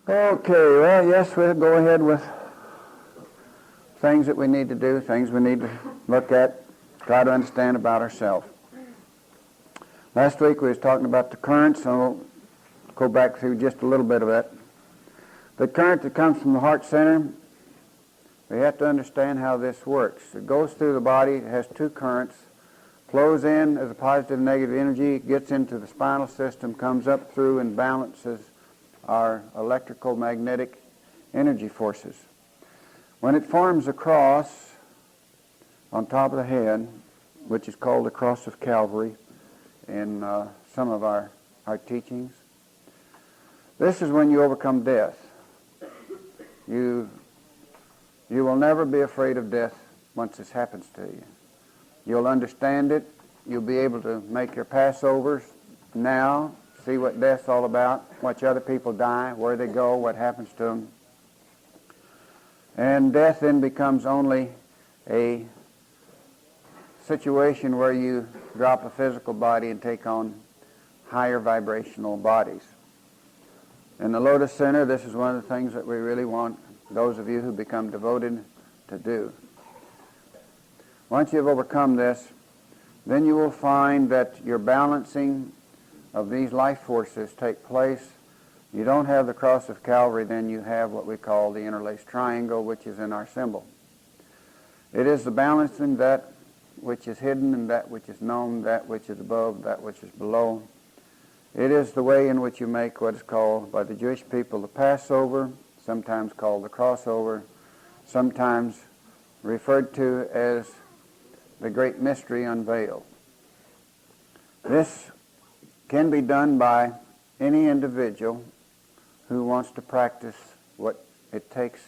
Okay, well, yes, we'll go ahead with things that we need to do, things we need to look at, try to understand about ourselves. Last week we was talking about the current, so we'll go back through just a little bit of it. The current that comes from the heart center, we have to understand how this works. It goes through the body, it has two currents, flows in as a positive and negative energy, gets into the spinal system, comes up through and balances our electrical magnetic energy forces. When it forms a cross on top of the head, which is called the cross of Calvary in some of our teachings, this is when you overcome death. You will never be afraid of death once this happens to you. You'll understand it. You'll be able to make your Passovers now, see what death's all about, watch other people die, where they go, what happens to them. And death then becomes only a situation where you drop a physical body and take on higher vibrational bodies. In the Lotus Center, this is one of the things that we really want those of you who become devoted to do. Once you've overcome this, then you will find that your balancing of these life forces take place. You don't have the cross of Calvary, then you have what we call the interlaced triangle, which is in our symbol. It is the balancing that which is hidden and that which is known, that which is above, that which is below. It is the way in which you make what is called by the Jewish people the Passover, sometimes called the crossover, sometimes referred to as the great mystery unveiled. This can be done by any individual who wants to practice what it takes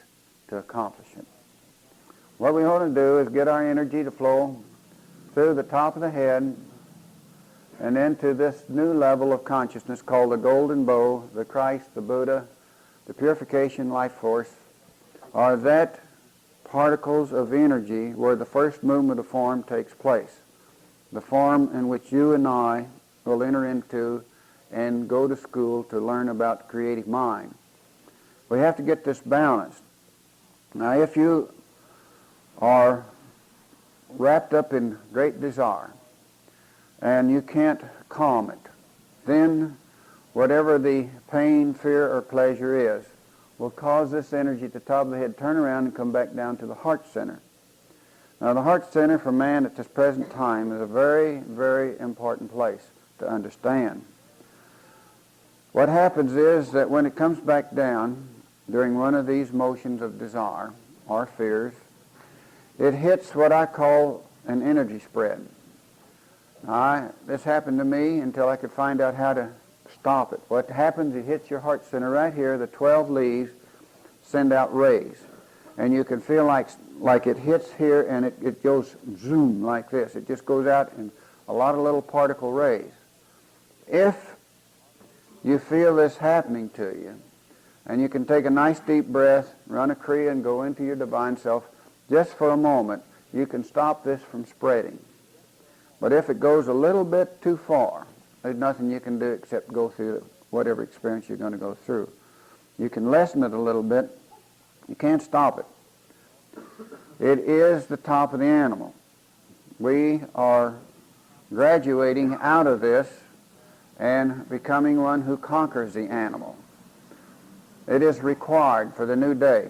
to accomplish it. What we want to do is get our energy to flow through the top of the head and into this new level of consciousness called the golden bow, the Christ, the Buddha, the purification life force, are that particles of energy where the first movement of form takes place. The form in which you and I will enter into and go to school to learn about the creative mind. We have to get this balanced. Now, if you are wrapped up in great desire and you can't calm it, then whatever the pain, fear, or pleasure is will cause this energy at the top of the head turn around and come back down to the heart center. Now, the heart center for man at this present time is a very, very important place to understand. What happens is that when it comes back down during one of these motions of desire or fears, it hits what I call an energy spread. This happened to me until I could find out how to stop it. What happens, it hits your heart center right here. The 12 leaves send out rays. And you can feel like it hits here and it goes zoom like this. It just goes out in a lot of little particle rays. If you feel this happening to you, and you can take a nice deep breath, run a Kriya, and go into your divine self, just for a moment, you can stop this from spreading. But if it goes a little bit too far, there's nothing you can do except go through whatever experience you're going to go through. You can lessen it a little bit. You can't stop it. It is the top of the animal. We are graduating out of this and becoming one who conquers the animal. It is required for the new day.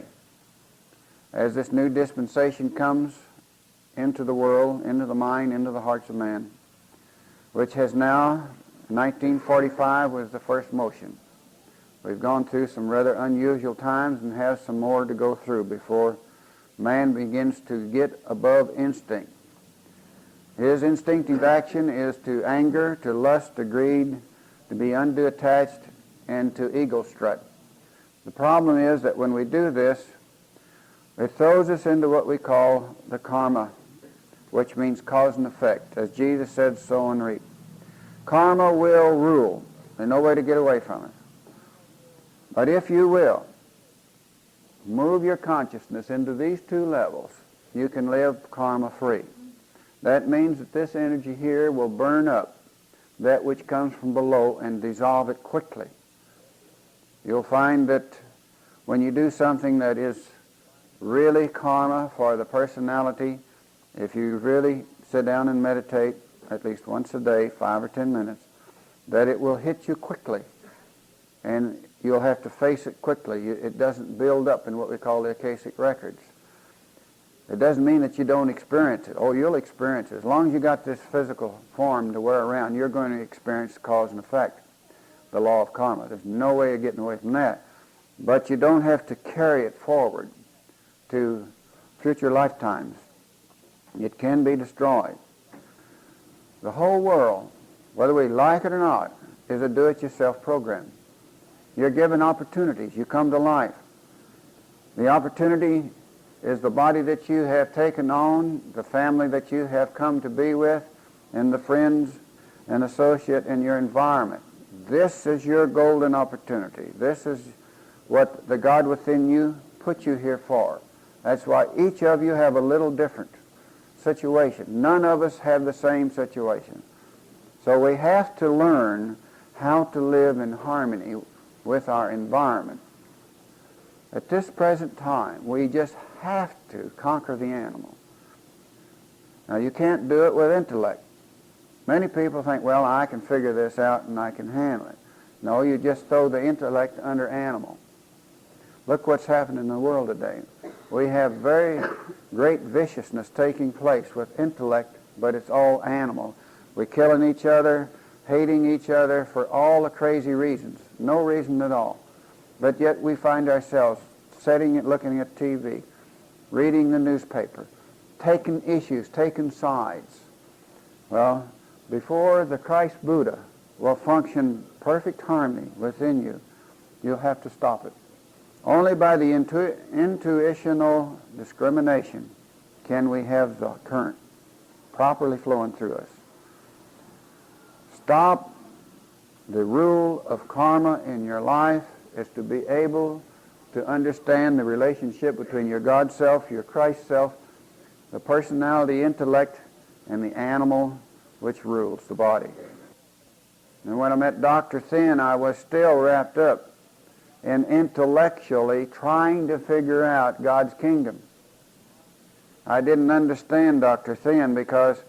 As this new dispensation comes into the world, into the mind, into the hearts of man, which has now, 1945 was the first motion. We've gone through some rather unusual times and have some more to go through before man begins to get above instinct. His instinctive action is to anger, to lust, to greed, to be undue attached, and to ego strut. The problem is that when we do this, it throws us into what we call the karma, which means cause and effect. As Jesus said, sow and reap. Karma will rule. There's no way to get away from it. But if you will move your consciousness into these two levels, you can live karma-free. That means that this energy here will burn up that which comes from below and dissolve it quickly. You'll find that when you do something that is really karma for the personality, if you really sit down and meditate at least once a day, 5 or 10 minutes, that it will hit you quickly. And you'll have to face it quickly. It doesn't build up in what we call the Akashic records. It doesn't mean that you don't experience it. Oh, you'll experience it. As long as you got this physical form to wear around, you're going to experience cause and effect, the law of karma. There's no way of getting away from that. But you don't have to carry it forward to future lifetimes. It can be destroyed. The whole world, whether we like it or not, is a do-it-yourself program. You're given opportunities. You come to life. The opportunity is the body that you have taken on, the family that you have come to be with, and the friends and associate in your environment. This is your golden opportunity. This is what the God within you put you here for. That's why each of you have a little different situation. None of us have the same situation. So we have to learn how to live in harmony with our environment. At this present time, we just have to conquer the animal. Now, you can't do it with intellect. Many people think, well, I can figure this out and I can handle it. No, you just throw the intellect under animal. Look what's happening in the world today. We have very great viciousness taking place with intellect, but it's all animal. We're killing each other, hating each other for all the crazy reasons. No reason at all. But yet we find ourselves sitting and looking at TV, reading the newspaper, taking issues, taking sides. Well, before the Christ Buddha will function perfect harmony within you, you'll have to stop it. Only by the intuitional discrimination can we have the current properly flowing through us. Stop. The rule of karma in your life is to be able to understand the relationship between your God self, your Christ self, the personality, intellect, and the animal which rules the body. And when I met Dr. Thin, I was still wrapped up in intellectually trying to figure out God's kingdom. I didn't understand Dr. Thin because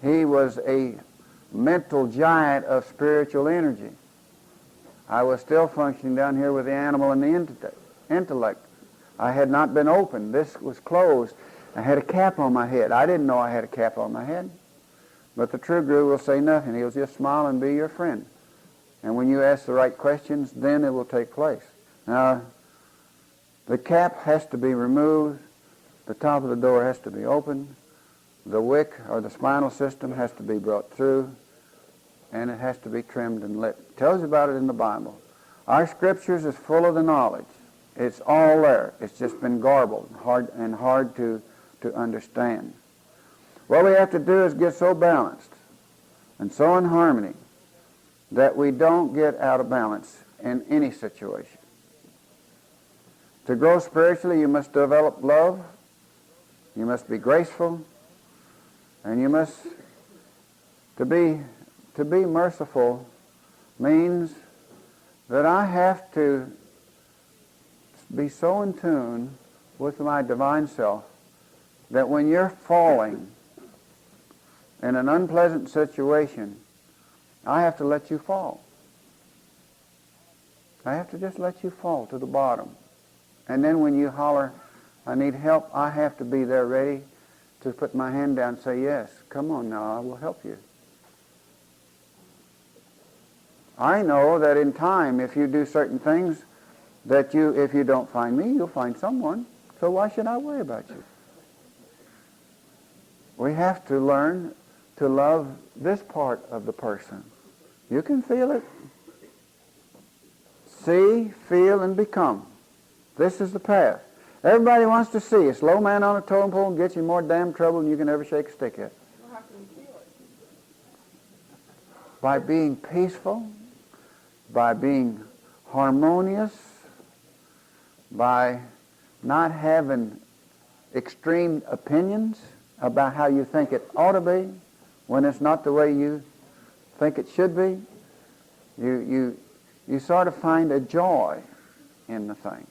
he was a mental giant of spiritual energy. I was still functioning down here with the animal and the intellect. I had not been open. This was closed. I had a cap on my head. I didn't know I had a cap on my head. But the true guru will say nothing. He'll just smile and be your friend. And when you ask the right questions, then it will take place. Now, the cap has to be removed. The top of the door has to be opened. The wick or the spinal system has to be brought through. And it has to be trimmed and lit. It tells you about it in the Bible. Our scriptures is full of the knowledge. It's all there. It's just been garbled and hard to understand. What we have to do is get so balanced and so in harmony that we don't get out of balance in any situation. To grow spiritually, you must develop love, you must be graceful, and you must, to be merciful means that I have to be so in tune with my divine self that when you're falling in an unpleasant situation, I have to let you fall. I have to just let you fall to the bottom. And then when you holler, I need help, I have to be there ready to put my hand down and say, yes, come on now, I will help you. I know that in time, if you do certain things, that if you don't find me, you'll find someone. So why should I worry about you? We have to learn to love this part of the person. You can feel it. See, feel, and become. This is the path. Everybody wants to see a slow man on a totem pole and gets you more damn trouble than you can ever shake a stick at. Well, how can you feel it? By being peaceful, by being harmonious, by not having extreme opinions about how you think it ought to be when it's not the way you think it should be. You sort of find a joy in the thing.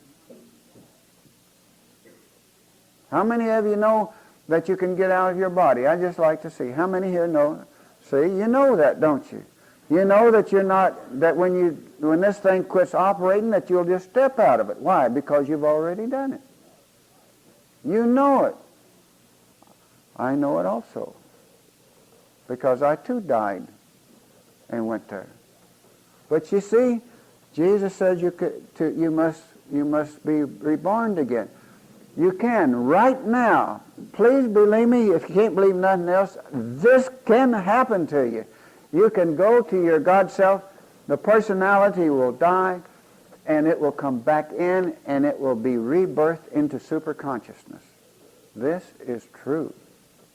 How many of you know that you can get out of your body? I just like to see. How many here know? See, you know that, don't you? You know that you're not, that when this thing quits operating, that you'll just step out of it. Why? Because you've already done it. You know it. I know it also. Because I too died and went there. But you see, Jesus said you must be reborn again. You can right now. Please believe me, if you can't believe nothing else, this can happen to you. You can go to your God self, the personality will die, and it will come back in, and it will be rebirthed into superconsciousness. This is true.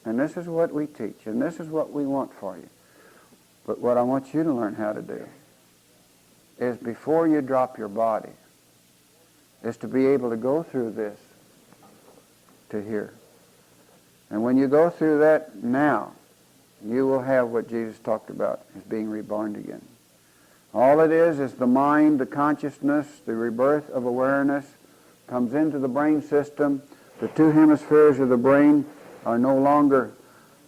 And this is what we teach, and this is what we want for you. But what I want you to learn how to do is before you drop your body, is to be able to go through this to here. And when you go through that now, you will have what Jesus talked about as being reborn again. All it is the mind, the consciousness, the rebirth of awareness comes into the brain system. The two hemispheres of the brain are no longer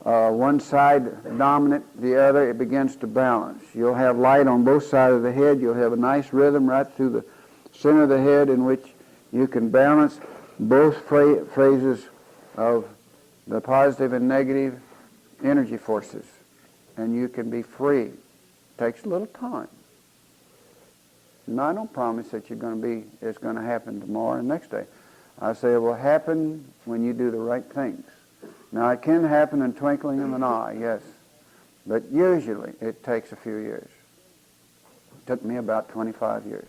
one side dominant, the other. It begins to balance. You'll have light on both sides of the head. You'll have a nice rhythm right through the center of the head in which you can balance both phases of the positive and negative energy forces, and you can be free. It takes a little time. And I don't promise that it's going to happen tomorrow and next day. I say it will happen when you do the right things. Now, it can happen in twinkling of an eye, yes, but usually it takes a few years. It took me about 25 years.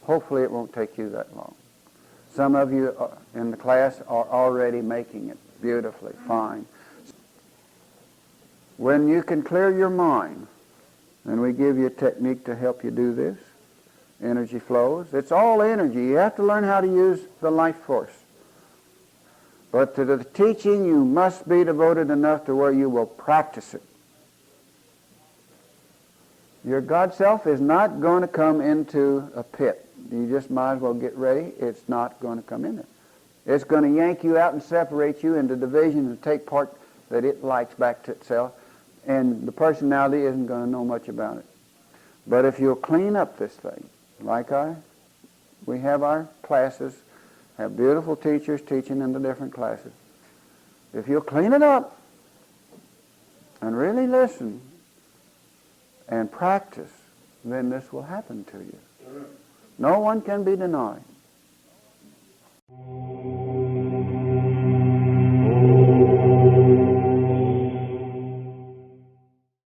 Hopefully it won't take you that long. Some of you in the class are already making it beautifully, fine. When you can clear your mind, and we give you a technique to help you do this, energy flows. It's all energy. You have to learn how to use the life force. But to the teaching, you must be devoted enough to where you will practice it. Your God self is not going to come into a pit. You just might as well get ready. It's not going to come in it. It's going to yank you out and separate you into divisions and take part that it likes back to itself. And the personality isn't going to know much about it. But if you'll clean up this thing, like we have our classes, have beautiful teachers teaching in the different classes. If you'll clean it up and really listen and practice, then this will happen to you. No one can be denied.